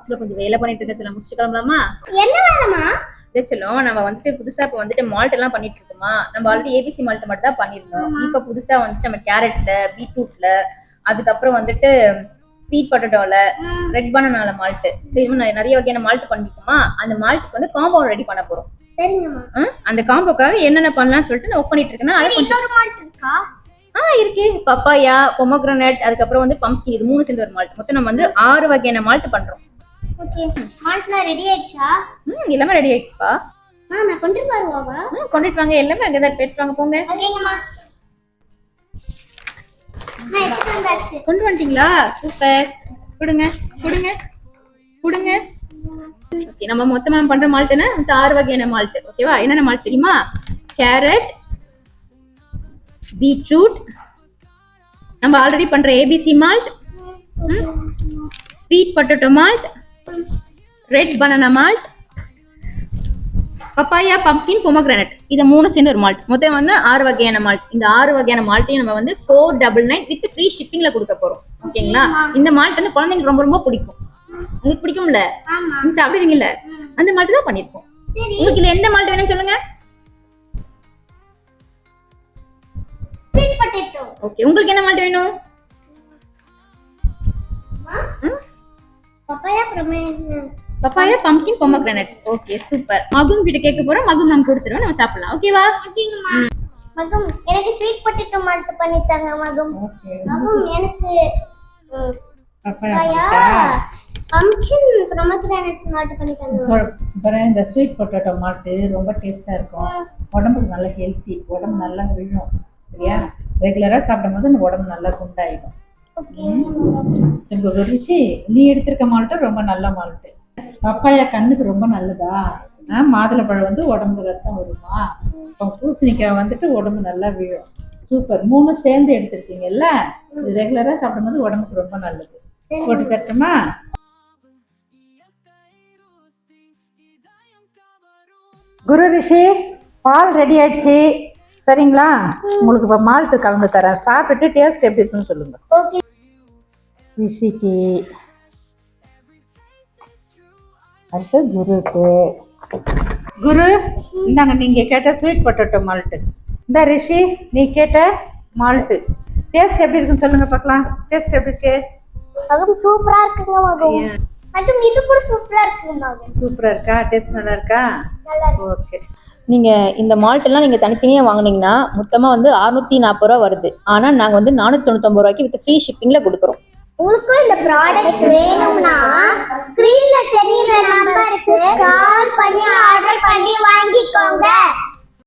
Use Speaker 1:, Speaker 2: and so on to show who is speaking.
Speaker 1: ஆக்சுவலா கொஞ்சம் வேலை பண்ணிட்டு இருக்க சொல்ல முடிச்சு கிளம்பலாமா?
Speaker 2: என்ன வேலைமா?
Speaker 1: சொல்லும் நம்ம வந்துட்டு புதுசா இப்போ வந்துட்டு மால்ட் எல்லாம் பண்ணிட்டு இருக்கோமா. நம்ம ஆல்ரெடி ஏபிசி மால்ட் மட்டும் தான் பண்ணிருந்தோம். இப்ப புதுசா வந்துட்டு நம்ம கேரட்ல, பீட்ரூட்ல, அதுக்கப்புறம் வந்துட்டு ஸ்வீட் பொட்டேட்டோல, ரெட் பனானால மால்ட், சரி நிறைய வகையான மால்ட் பண்ணிருக்கோமா. அந்த மால்ட்டுக்கு வந்து காம்பவுண்ட் ரெடி பண்ண போறோம்.
Speaker 2: சரிங்கம்மா.
Speaker 1: அந்த காம்போக்காக என்னென்ன பண்ணலாம்னு சொல்லிட்டு நான் ஒர்க் பண்ணிட்டு இருக்கேன்னா அது
Speaker 2: இன்னொரு மால்ட் இருக்கா?
Speaker 1: இருக்கு. பப்பாயா, பொமோகிரானேட், அதுக்கப்புறம் வந்து பம்ப்கின், இது 3 சேர்ந்து ஒரு மால்ட். மொத்தம் நம்ம வந்து 6 வகையான மால்ட் பண்றோம்.
Speaker 2: ஓகே. மால்ட்லாம் ரெடி ஆயிடுச்சா?
Speaker 1: எல்லாமே ரெடி ஆயிடுச்சுப்பா.
Speaker 2: நான் கொண்டு வரவா?
Speaker 1: கொண்டுட்டு வாங்க. எல்லாமே அங்க தான் எடுத்து வாங்க போங்க.
Speaker 2: ஓகேங்கம்மா. நான் எடுத்து வந்தாச்சு.
Speaker 1: கொண்டு வந்துட்டீங்களா? சூப்பர். கொடுங்க கொடுங்க கொடுங்க. ஓகே, நம்ம மொத்தமா பண்ற மால்ட் என்ன? 6 வகையான மால்ட். ஓகேவா? என்னென்ன மால்ட் தெரியுமா? கேரட், பீட்ரூட், நம்ம ஆல்ரெடி பண்ற ABC malt, sweet potato malt, red banana malt, papaya, pumpkin, pomegranate, இது 3 சேர்ந்து ஒரு மால்ட். மொத்தம் வந்து 6 வகையான மால்ட். இந்த 6 வகையான மால்ட்டையும் நம்ம வந்து 499 வித் ஃப்ரீ ஷிப்பிங்ல கொடுக்க போறோம். ஓகேங்களா? இந்த மால்ட் வந்து குழந்தைங்களுக்கு ரொம்ப ரொம்ப பிடிக்கும். உங்களுக்கு பிடிக்கும்ல? நீங்க சாப்பிடுவீங்கல்ல? அந்த மால்ட் தான் பண்ணிருக்கோம். உங்களுக்கு இதுல எந்த மால்ட் வேணும்னு சொல்லுங்க.
Speaker 2: Sweet potato.
Speaker 1: ஓகே, உங்களுக்கு என்ன மால்ட் வேணும்? Papaya, pumpkin, pomegranate. Okay, super. மகும் கிட்ட கேட்க போறோம். மகும் நம்ம கொடுத்துருவோம். நம்ம சாப்பிடலாம். ஓகேவா?
Speaker 2: ஓகேங்கம்மா. மகும், எனக்கு ஸ்வீட் பொட்டேட்டோ மால்ட் பண்ணி தாங்க மகும். மகும், எனக்கு பப்பாயா, பம்ப்கின், பொமோகிரானேட் மால்ட் பண்ணி தாங்க.
Speaker 3: இந்த ஸ்வீட் பொட்டேட்டோ மால்ட் ரொம்ப டேஸ்டா இருக்கும். உடம்புக்கு நல்ல ஹெல்த்தி. உடம்பு நல்லா விழும். சரியா? ரெகுலரா சாப்பிடும்போது இந்த உடம்பு நல்லா குண்டாயிடும். ருச்சி, நீ எடுத்திருக்க மால்ட்டு ரொம்ப நல்ல மால்ட்டு. பப்பாயா கண்ணுக்கு ரொம்ப நல்லதா? மாதுளப்பழம் வந்து உடம்புக்கு ரத்தம் வருமா. இப்போ பூசணிக்காய் வந்துட்டு உடம்பு நல்லா விழும். சூப்பர். 3 சேர்ந்து எடுத்திருக்கீங்கல்ல, ரெகுலரா சாப்பிடும்போது உடம்புக்கு ரொம்ப நல்லது. போட்டு தட்டுமா? குரு ரிஷி, பால் ரெடி ஆயிடுச்சு. சரிங்களா? உங்களுக்கு இப்போ மால்ட்டு கலந்து தரேன். சாப்பிட்டுட்டு டேஸ்ட் எப்படி இருக்குன்னு சொல்லுங்க. ரிஷிக்கு, அடுத்து குருக்கு. குரு, இந்தாங்க நீங்க கேட்ட ஸ்வீட் பொட்டேட்டோ மால்ட்டு. இந்த ரிஷி, நீ கேட்ட மால்ட்டு. டேஸ்ட் எப்படி இருக்குன்னு சொல்லுங்க பார்க்கலாம். டேஸ்ட் எப்படி இருக்கு?
Speaker 2: மகம் சூப்பரா இருக்குங்க மகம். மகம் இது கூட சூப்பரா இருக்குங்க மகம்.
Speaker 3: சூப்பரா இருக்கா? டேஸ்ட் நல்லா இருக்கா?
Speaker 2: நல்லா இருக்கு.
Speaker 3: ஓகே.
Speaker 1: நீங்க இந்த மால்ட் எல்லாம் நீங்க தனித்தனியா வாங்குனீங்கன்னா மொத்தமா வந்து 640 ரூபா வருது. ஆனா நாங்க வந்து 499 ரூபாய்க்கு வித் ஃப்ரீ ஷிப்பிங்ல கொடுக்குறோம்.
Speaker 2: உங்களுக்கும் இந்த ப்ராடக்ட் வேணும்னா ஸ்கிரீன்ல தெரியுற நம்பருக்கு கால் பண்ணி ஆர்டர் பண்ணி வாங்கிக்கோங்க.